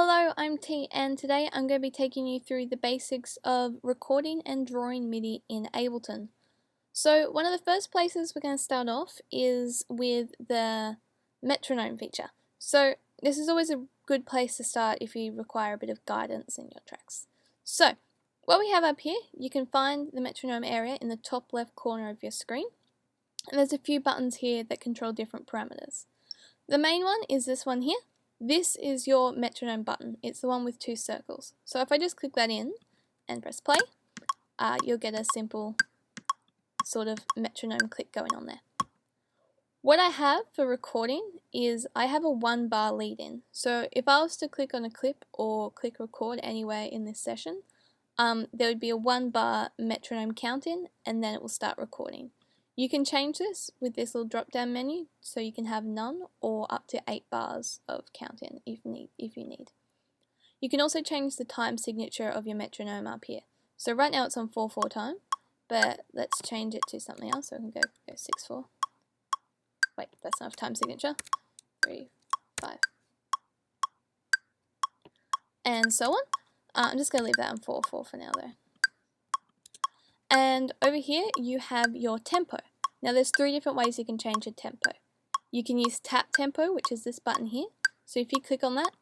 Hello, I'm T, and today I'm going to be taking you through the basics of recording and drawing MIDI in Ableton. So one of the first places we're going to start off is with the metronome feature. So this is always a good place to start if you require a bit of guidance in your tracks. So what we have up here, you can find the metronome area in the top left corner of your screen. And there's a few buttons here that control different parameters. The main one is this one here. This is your metronome button. It's the one with two circles. So if I just click that in and press play, you'll get a simple sort of metronome click going on there. What I have for recording is I have a 1 bar lead in. So if I was to click on a clip or click record anywhere in this session, there would be a 1 bar metronome count in, and then it will start recording. You can change this with this little drop down menu, so you can have none or up to 8 bars of count in if you need. You can also change the time signature of your metronome up here. So right now it's on 4/4 time, but let's change it to something else. So I can go 6/4. Wait, that's enough time signature. 3, 5. And so on. I'm just going to leave that on 4/4 for now though. And over here you have your tempo. Now there's 3 different ways you can change your tempo. You can use tap tempo, which is this button here. So if you click on that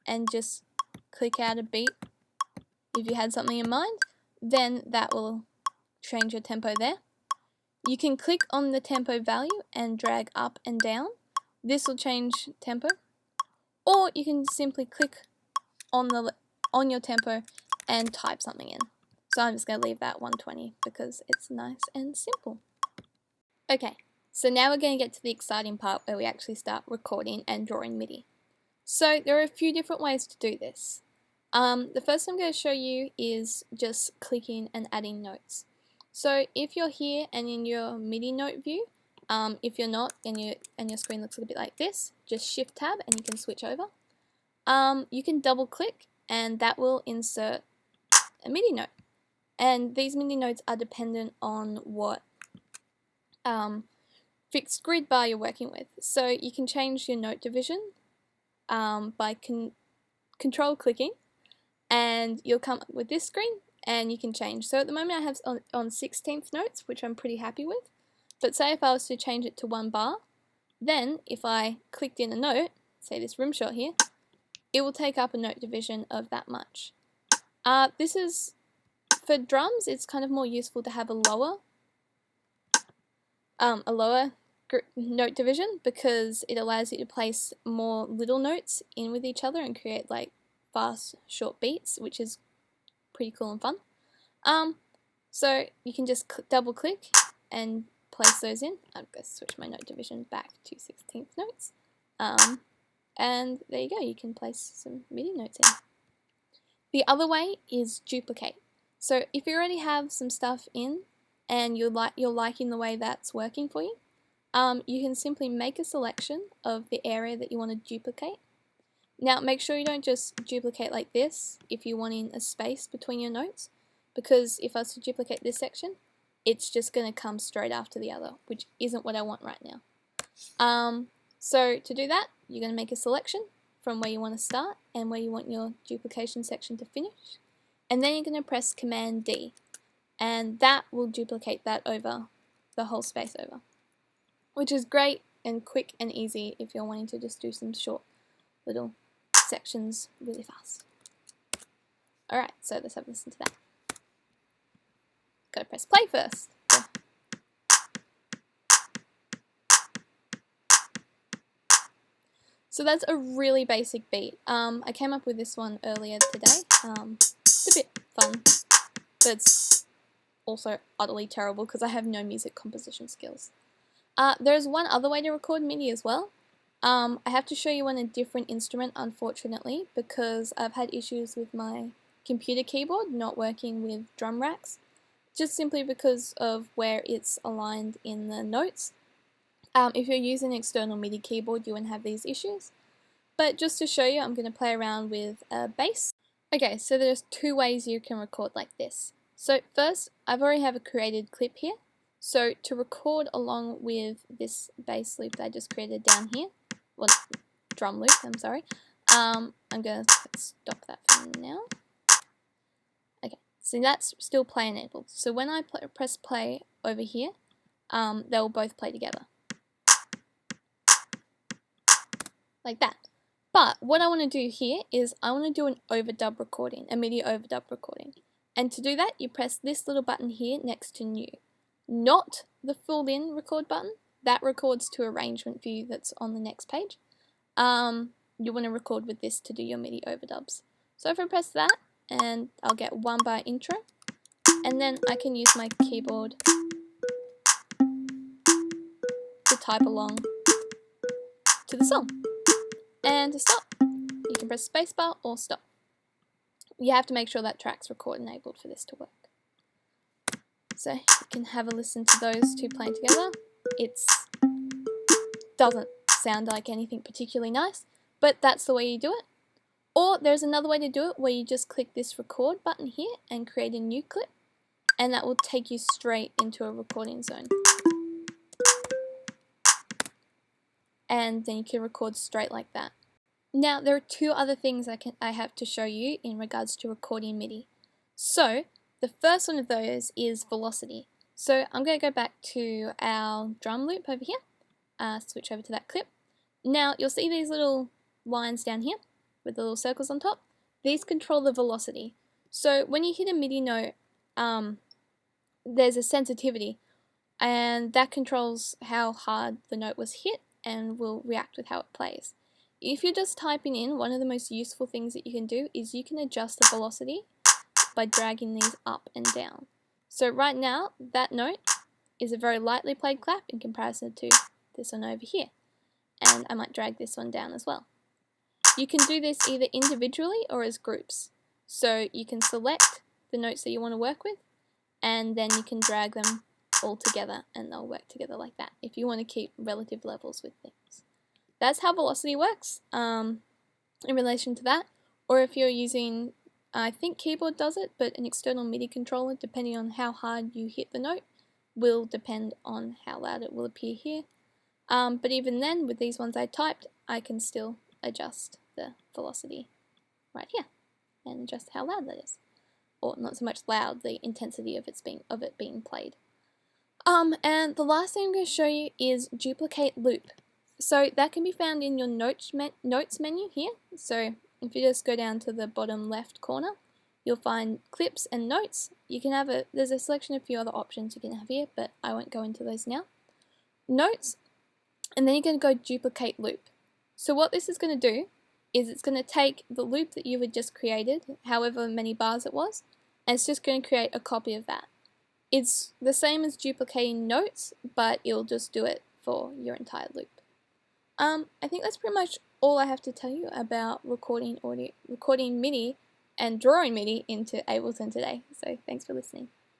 and just click out a beat, if you had something in mind, then that will change your tempo there. You can click on the tempo value and drag up and down. This will change tempo. Or you can simply click on your tempo and type something in. So I'm just going to leave that 120 because it's nice and simple. Okay, so now we're going to get to the exciting part where we actually start recording and drawing MIDI. So there are a few different ways to do this. The first I'm going to show you is just clicking and adding notes. So if you're here and in your MIDI note view, if you're not and your screen looks a little bit like this, just Shift Tab and you can switch over. You can double click and that will insert a MIDI note. And these MIDI notes are dependent on what fixed grid bar you're working with. So you can change your note division by control clicking, and you'll come up with this screen and you can change. So at the moment I have on 16th notes, which I'm pretty happy with. But say if I was to change it to 1 bar, then if I clicked in a note, say this rim shot here, it will take up a note division of that much. This is for drums, it's kind of more useful to have a lower note division because it allows you to place more little notes in with each other and create like fast, short beats, which is pretty cool and fun. So you can just double click and place those in. I'm going to switch my note division back to 16th notes. And there you go, you can place some MIDI notes in. The other way is duplicate. So if you already have some stuff in and you're liking the way that's working for you, you can simply make a selection of the area that you want to duplicate. Now make sure you don't just duplicate like this if you're wanting a space between your notes, because if I was to duplicate this section, it's just going to come straight after the other, which isn't what I want right now. So to do that, you're going to make a selection from where you want to start and where you want your duplication section to finish. And then you're going to press Command D, and that will duplicate that over the whole space over, which is great and quick and easy if you're wanting to just do some short little sections really fast. Alright, so let's have a listen to that. Gotta press play first. So that's a really basic beat. I came up with this one earlier today. It's a bit fun, but it's also utterly terrible because I have no music composition skills. There's one other way to record MIDI as well. I have to show you on a different instrument, unfortunately, because I've had issues with my computer keyboard not working with drum racks, just simply because of where it's aligned in the notes. If you're using an external MIDI keyboard, you won't have these issues. But just to show you, I'm going to play around with a bass. Okay, so there's 2 ways you can record like this. So first, I've already have a created clip here. So to record along with this bass loop that I just created down here, well, drum loop, I'm sorry, I'm I'm going to stop that for now. Okay, so that's still play enabled. So when I press play over here, they'll both play together. Like that. But what I want to do here is I want to do an overdub recording, a MIDI overdub recording. And to do that, you press this little button here next to new. Not the full in record button. That records to arrangement view that's on the next page. You want to record with this to do your MIDI overdubs. So if I press that, and I'll get 1 bar intro, and then I can use my keyboard to type along to the song. And to stop, you can press spacebar or stop. You have to make sure that track's record enabled for this to work. So you can have a listen to those two playing together. It doesn't sound like anything particularly nice, but that's the way you do it. Or there's another way to do it where you just click this record button here and create a new clip, and that will take you straight into a recording zone. And then you can record straight like that. Now there are two other things I have to show you in regards to recording MIDI. So the first one of those is velocity. So I'm going to go back to our drum loop over here, switch over to that clip. Now you'll see these little lines down here with the little circles on top. These control the velocity. So when you hit a MIDI note, there's a sensitivity, and that controls how hard the note was hit and will react with how it plays. If you're just typing in, one of the most useful things that you can do is you can adjust the velocity by dragging these up and down. So right now, that note is a very lightly played clap in comparison to this one over here. And I might drag this one down as well. You can do this either individually or as groups. So you can select the notes that you want to work with, and then you can drag them all together and they'll work together like that if you want to keep relative levels with things. That's how velocity works in relation to that. Or if you're using, I think keyboard does it, but an external MIDI controller, depending on how hard you hit the note, will depend on how loud it will appear here. But even then, with these ones I typed, I can still adjust the velocity right here and adjust how loud that is. Or not so much loud, the intensity of it being played. And the last thing I'm going to show you is duplicate loop. So that can be found in your notes menu here. So if you just go down to the bottom left corner, you'll find clips and notes. You can have there's a selection of a few other options you can have here, but I won't go into those now. Notes, and then you're going to go duplicate loop. So what this is going to do is it's going to take the loop that you had just created, however many bars it was, and it's just going to create a copy of that. It's the same as duplicating notes, but it'll just do it for your entire loop. I think that's pretty much all I have to tell you about recording MIDI and drawing MIDI into Ableton today. So thanks for listening.